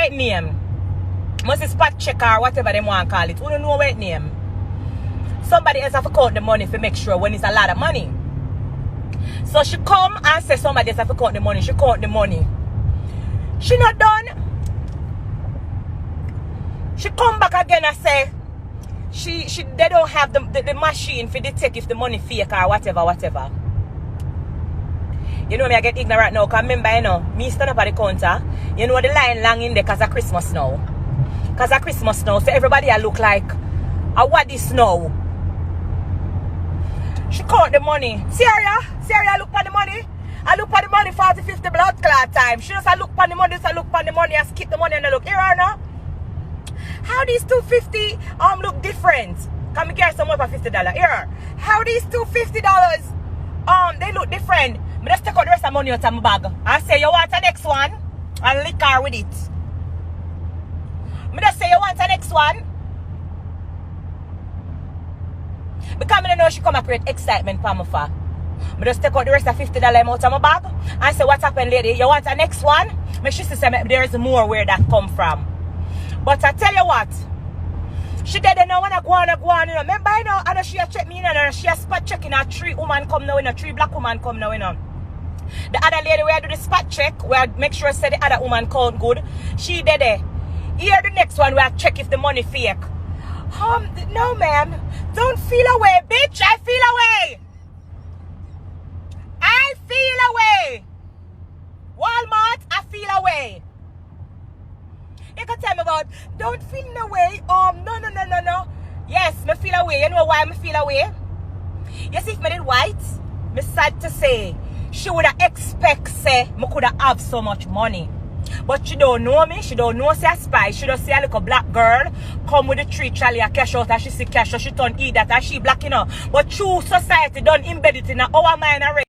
what it name. Must be spot checker or whatever they want to call it. Who don't know what it name. Somebody else have to count the money to make sure when it's a lot of money. So she come and say somebody else have to count the money. She count the money. She not done. She come back again and say they don't have the machine for detect if the money fake or whatever. You know me, I get ignorant now, because remember, you know, me stand up at the counter, you know the line long in there because of Christmas now. Because of Christmas now, so everybody I look like, what this now? She count the money. Syria, look for the money. I look for the money, 40, 50 blood clot time. She just look for the money, I skip the money and I look, here now. How these 250 look different? Can we get some more for $50? Here. How these $250 they look different. I just take out the rest of the money out of my bag. I say you want the next one and liquor with it. I just say you want the next one. Because I know she come and create excitement for me. I just take out the rest of $50 out of my bag and say, what happened, lady? You want the next one? Make sure she say there is more where that come from. But I tell you what, she didn't know when I go on, you know. Remember, you know, I know she check me in and she spot checking a 3 woman come now, you know, 3 black woman come now, you know. The other lady where I do the spot check, where I make sure I say the other woman count good, she did it. Here the next one where I check if the money fake. No ma'am, don't feel away, bitch, I feel away. I feel away. Walmart, I feel away. You can tell me about, don't feel no way. No. Yes, me feel away. You know why me feel away? You see, if me did white, me sad to say, she would have expect say me could have so much money. But she don't know me. She don't know say a spy. She don't see a little black girl come with the 3 trolley a cash out and she see cash, so she turn eat that and she black, you know. But true society done embed it in our mind already.